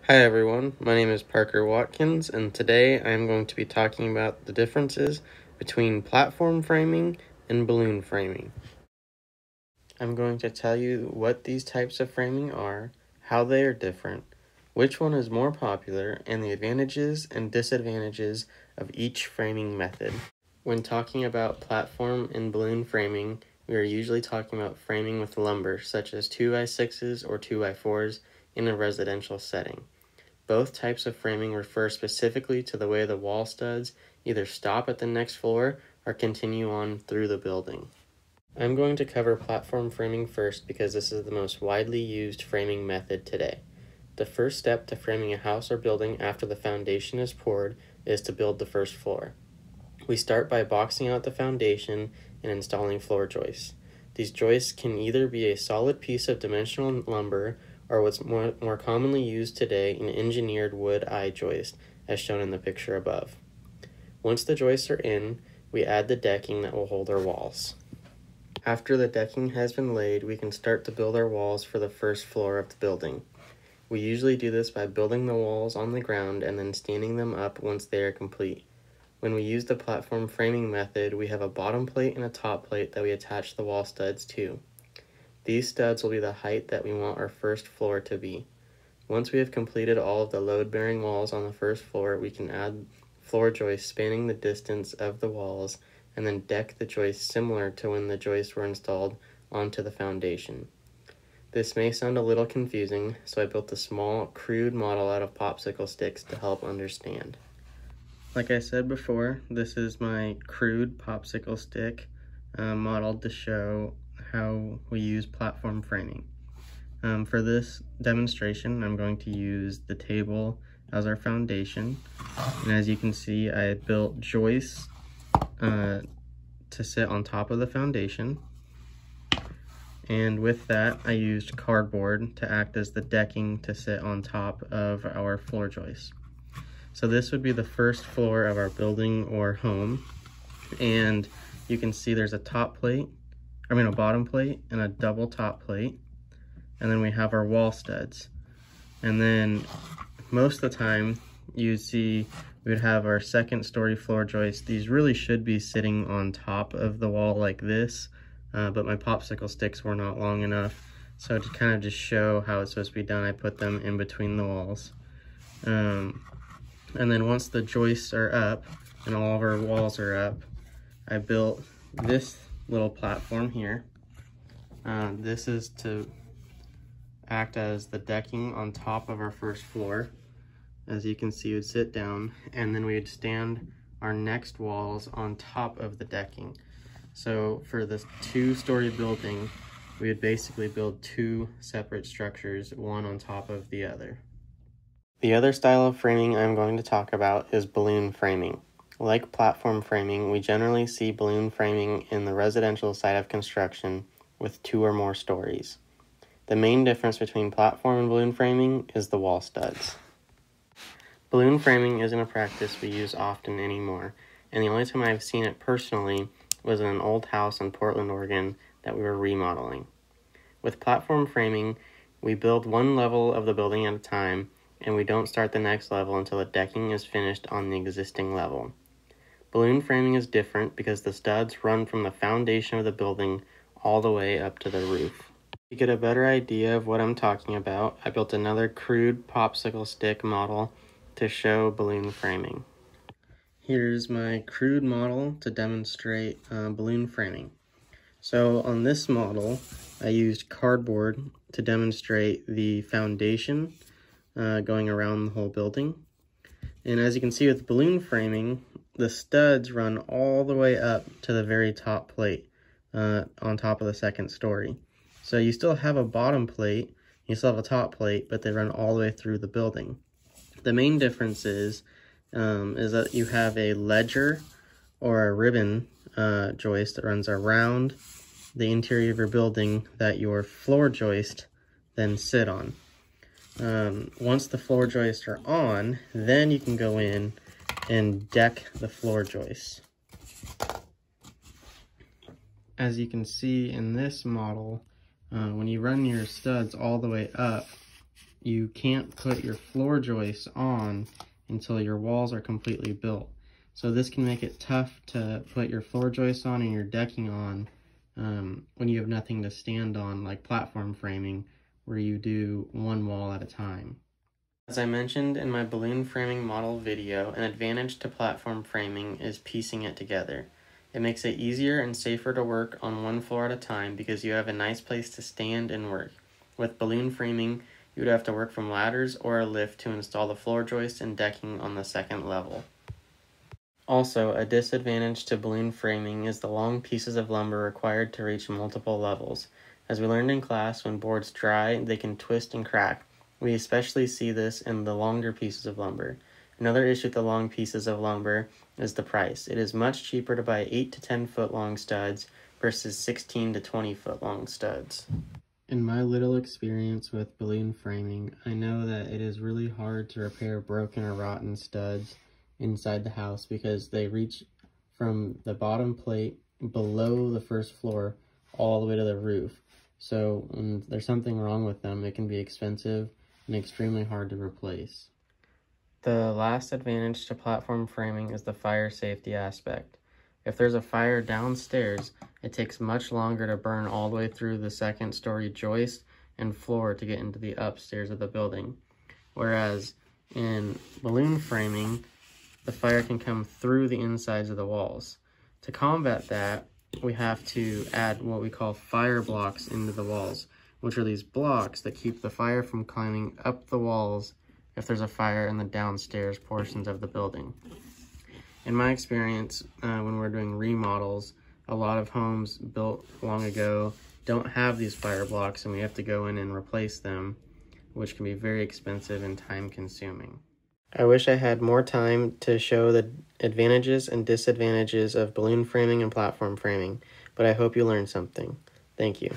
Hi everyone, my name is Parker Watkins, and today I am going to be talking about the differences between platform framing and balloon framing. I'm going to tell you what these types of framing are, how they are different, which one is more popular, and the advantages and disadvantages of each framing method. When talking about platform and balloon framing, we are usually talking about framing with lumber, such as 2x6s or 2x4s in a residential setting. Both types of framing refer specifically to the way the wall studs either stop at the next floor or continue on through the building. I'm going to cover platform framing first because this is the most widely used framing method today. The first step to framing a house or building after the foundation is poured is to build the first floor. We start by boxing out the foundation and installing floor joists. These joists can either be a solid piece of dimensional lumber or what's more commonly used today, an engineered wood I-joist, as shown in the picture above. Once the joists are in, we add the decking that will hold our walls. After the decking has been laid, we can start to build our walls for the first floor of the building. We usually do this by building the walls on the ground and then standing them up once they are complete. When we use the platform framing method, we have a bottom plate and a top plate that we attach the wall studs to. These studs will be the height that we want our first floor to be. Once we have completed all of the load-bearing walls on the first floor, we can add floor joists spanning the distance of the walls and then deck the joists similar to when the joists were installed onto the foundation. This may sound a little confusing, so I built a small, crude model out of popsicle sticks to help understand. Like I said before, this is my crude popsicle stick modeled to show how we use platform framing. For this demonstration, I'm going to use the table as our foundation. And as you can see, I built joists to sit on top of the foundation. And with that, I used cardboard to act as the decking to sit on top of our floor joists. So this would be the first floor of our building or home. And you can see there's a bottom plate and a double top plate. And then we have our wall studs. And then most of the time you see we would have our second story floor joists. These really should be sitting on top of the wall like this, but my popsicle sticks were not long enough. So to kind of just show how it's supposed to be done, I put them in between the walls. And then once the joists are up and all of our walls are up, I built this little platform here. This is to act as the decking on top of our first floor. As you can see, we'd sit down and then we'd stand our next walls on top of the decking. So for this 2-story building, we would basically build 2 separate structures, one on top of the other. The other style of framing I'm going to talk about is balloon framing. Like platform framing, we generally see balloon framing in the residential side of construction with 2 or more stories. The main difference between platform and balloon framing is the wall studs. Balloon framing isn't a practice we use often anymore, and the only time I've seen it personally was in an old house in Portland, Oregon that we were remodeling. With platform framing, we build one level of the building at a time, and we don't start the next level until the decking is finished on the existing level. Balloon framing is different because the studs run from the foundation of the building all the way up to the roof. To get a better idea of what I'm talking about, I built another crude popsicle stick model to show balloon framing. Here's my crude model to demonstrate balloon framing. So on this model, I used cardboard to demonstrate the foundation going around the whole building. And as you can see with balloon framing, the studs run all the way up to the very top plate on top of the second story. So you still have a bottom plate, you still have a top plate, but they run all the way through the building. The main difference is that you have a ledger or a ribbon joist that runs around the interior of your building that your floor joist then sit on. Once the floor joists are on, then you can go in and deck the floor joists. As you can see in this model, when you run your studs all the way up, you can't put your floor joists on until your walls are completely built. So this can make it tough to put your floor joists on and your decking on when you have nothing to stand on, like platform framing, where you do one wall at a time. As I mentioned in my balloon framing model video, an advantage to platform framing is piecing it together. It makes it easier and safer to work on one floor at a time because you have a nice place to stand and work. With balloon framing, you would have to work from ladders or a lift to install the floor joist and decking on the second level. Also, a disadvantage to balloon framing is the long pieces of lumber required to reach multiple levels. As we learned in class, when boards dry, they can twist and crack. We especially see this in the longer pieces of lumber. Another issue with the long pieces of lumber is the price. It is much cheaper to buy 8 to 10 foot long studs versus 16 to 20 foot long studs. In my little experience with balloon framing, I know that it is really hard to repair broken or rotten studs inside the house because they reach from the bottom plate below the first floor all the way to the roof. So when there's something wrong with them, it can be expensive and extremely hard to replace. The last advantage to platform framing is the fire safety aspect. If there's a fire downstairs, it takes much longer to burn all the way through the second story joist and floor to get into the upstairs of the building. Whereas in balloon framing, the fire can come through the insides of the walls. To combat that, we have to add what we call fire blocks into the walls, which are these blocks that keep the fire from climbing up the walls if there's a fire in the downstairs portions of the building. In my experience, when we're doing remodels, a lot of homes built long ago don't have these fire blocks, and we have to go in and replace them, which can be very expensive and time-consuming. I wish I had more time to show the advantages and disadvantages of balloon framing and platform framing, but I hope you learned something. Thank you.